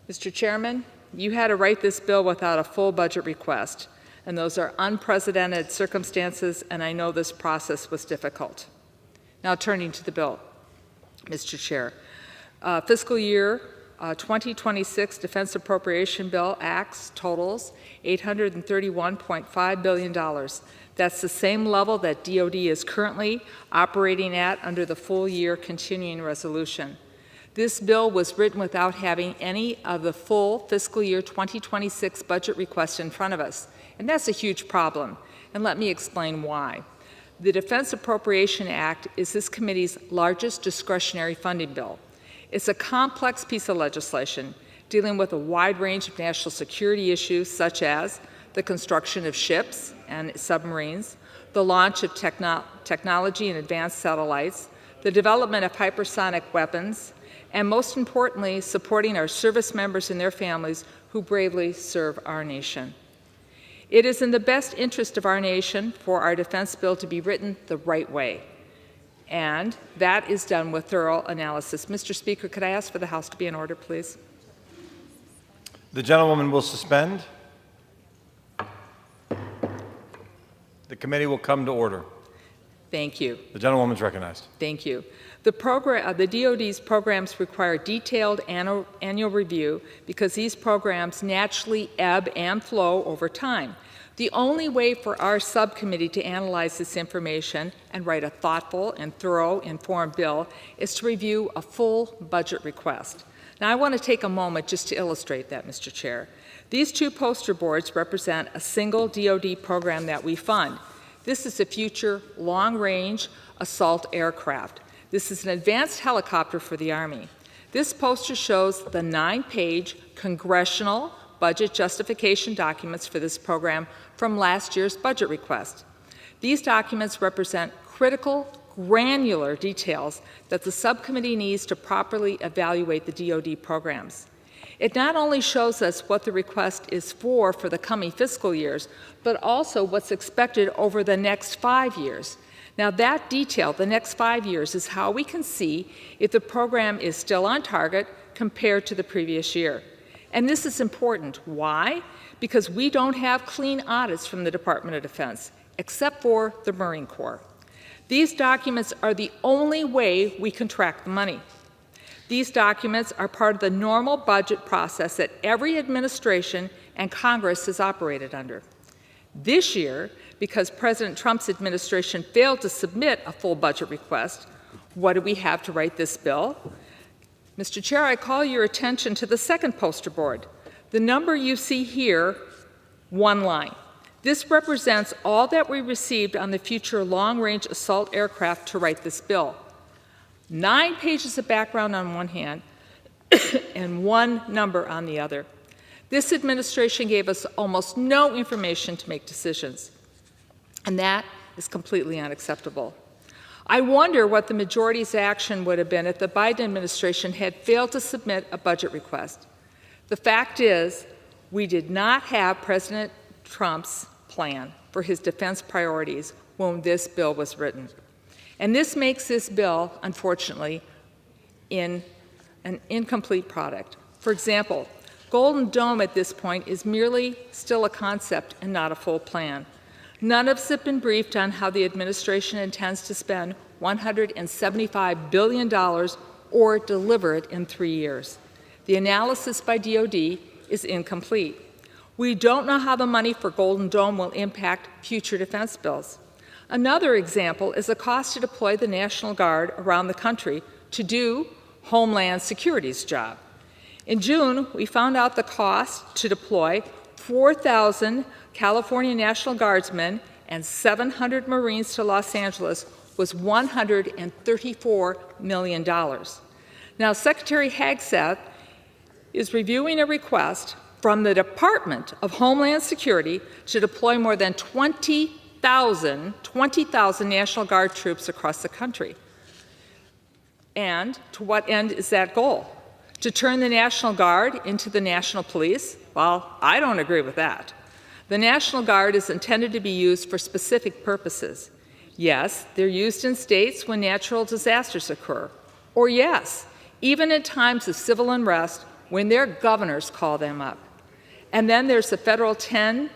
Mr. Chairman, you had to write this bill without a full budget request, and those are unprecedented circumstances, and I know this process was difficult. Now turning to the bill, Mr. Chair. Fiscal year 2026 Defense Appropriation Bill Acts totals $831.5 billion. That's the same level that DoD is currently operating at under the full year continuing resolution. This bill was written without having any of the full fiscal year 2026 budget requests in front of us, and that's a huge problem, and let me explain why. The Defense Appropriation Act is this committee's largest discretionary funding bill. It's a complex piece of legislation dealing with a wide range of national security issues such as the construction of ships and submarines, the launch of technology and advanced satellites, the development of hypersonic weapons, and most importantly, supporting our service members and their families who bravely serve our nation. It is in the best interest of our nation for our defense bill to be written the right way, and that is done with thorough analysis. Mr. Speaker, could I ask for the House to be in order, please? The gentlewoman will suspend. The committee will come to order. Thank you. The gentlewoman is recognized. Thank you. The DoD's programs require detailed annual review because these programs naturally ebb and flow over time. The only way for our subcommittee to analyze this information and write a thoughtful and thorough, informed bill is to review a full budget request. Now, I want to take a moment just to illustrate that, Mr. Chair. These two poster boards represent a single DoD program that we fund. This is a future long-range assault aircraft. This is an advanced helicopter for the Army. This poster shows the 9-page congressional budget justification documents for this program from last year's budget request. These documents represent critical, granular details that the subcommittee needs to properly evaluate the DoD programs. It not only shows us what the request is for the coming fiscal years, but also what's expected over the next 5 years. Now that detail, the next 5 years, is how we can see if the program is still on target compared to the previous year. And this is important. Why? Because we don't have clean audits from the Department of Defense, except for the Marine Corps. These documents are the only way we can track the money. These documents are part of the normal budget process that every administration and Congress has operated under. This year, because President Trump's administration failed to submit a full budget request, what do we have to write this bill? Mr. Chair, I call your attention to the second poster board. The number you see here, one line. This represents all that we received on the future long-range assault aircraft to write this bill. 9 pages of background on one hand and one number on the other. This administration gave us almost no information to make decisions, and that is completely unacceptable. I wonder what the majority's action would have been if the Biden administration had failed to submit a budget request. The fact is, we did not have President Trump's plan for his defense priorities when this bill was written. And this makes this bill, unfortunately, an incomplete product. For example, Golden Dome at this point is merely still a concept and not a full plan. None of us have been briefed on how the administration intends to spend $175 billion or deliver it in 3 years. The analysis by DoD is incomplete. We don't know how the money for Golden Dome will impact future defense bills. Another example is the cost to deploy the National Guard around the country to do Homeland Security's job. In June, we found out the cost to deploy 4,000 California National Guardsmen and 700 Marines to Los Angeles was $134 million. Now, Secretary Hagseth is reviewing a request from the Department of Homeland Security to deploy more than 20,000 National Guard troops across the country. And to what end is that goal? To turn the National Guard into the National Police? Well, I don't agree with that. The National Guard is intended to be used for specific purposes. Yes, they're used in states when natural disasters occur. Or yes, even in times of civil unrest when their governors call them up. And then there's the federal 10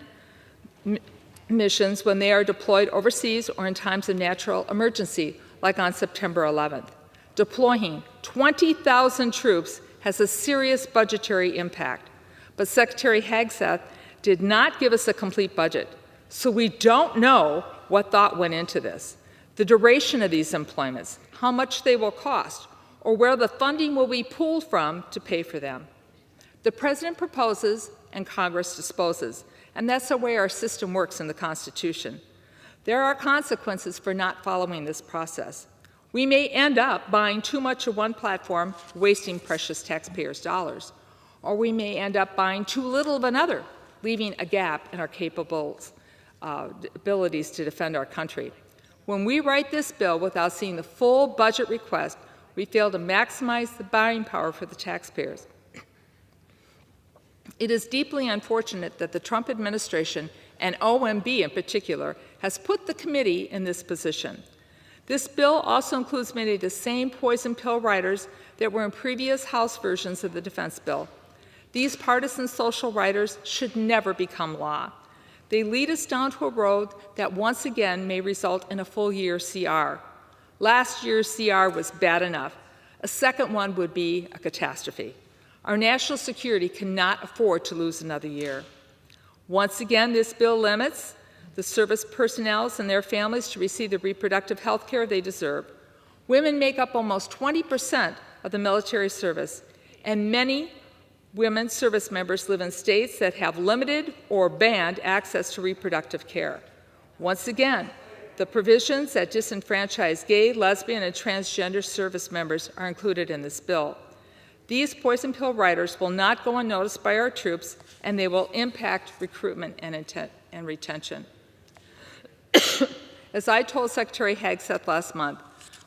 missions when they are deployed overseas or in times of natural emergency, like on September 11th. Deploying 20,000 troops has a serious budgetary impact, but Secretary Hagseth did not give us a complete budget, so we don't know what thought went into this, the duration of these employments, how much they will cost, or where the funding will be pulled from to pay for them. The President proposes and Congress disposes, and that's the way our system works in the Constitution. There are consequences for not following this process. We may end up buying too much of one platform, wasting precious taxpayers' dollars, or we may end up buying too little of another, leaving a gap in our abilities to defend our country. When we write this bill without seeing the full budget request, we fail to maximize the buying power for the taxpayers. It is deeply unfortunate that the Trump administration, and OMB in particular, has put the committee in this position. This bill also includes many of the same poison pill writers that were in previous House versions of the defense bill. These partisan social writers should never become law. They lead us down to a road that once again may result in a full-year CR. Last year's CR was bad enough. A second one would be a catastrophe. Our national security cannot afford to lose another year. Once again, this bill limits the service personnel and their families to receive the reproductive health care they deserve. Women make up almost 20% of the military service, and many women service members live in states that have limited or banned access to reproductive care. Once again, the provisions that disenfranchise gay, lesbian, and transgender service members are included in this bill. These poison pill writers will not go unnoticed by our troops, and they will impact recruitment and retention. As I told Secretary Hagseth last month,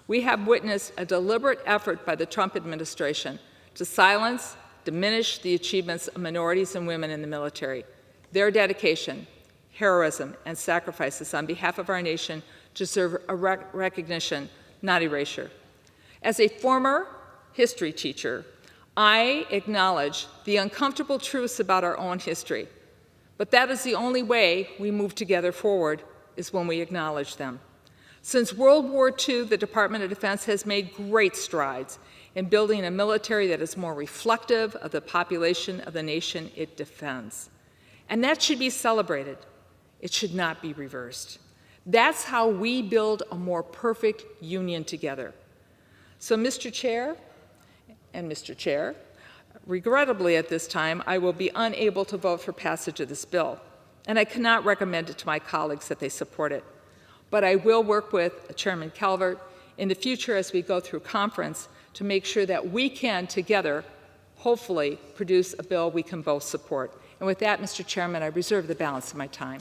we have witnessed a deliberate effort by the Trump administration to silence, diminish the achievements of minorities and women in the military. Their dedication, heroism, and sacrifices on behalf of our nation deserve a recognition, not erasure. As a former history teacher, I acknowledge the uncomfortable truths about our own history, but that is the only way we move together forward, is when we acknowledge them. Since World War II, the Department of Defense has made great strides in building a military that is more reflective of the population of the nation it defends. And that should be celebrated. It should not be reversed. That's how we build a more perfect union together. So, Mr. Chair, regrettably at this time, I will be unable to vote for passage of this bill, and I cannot recommend it to my colleagues that they support it. But I will work with Chairman Calvert in the future as we go through conference to make sure that we can together, hopefully, produce a bill we can both support. And with that, Mr. Chairman, I reserve the balance of my time.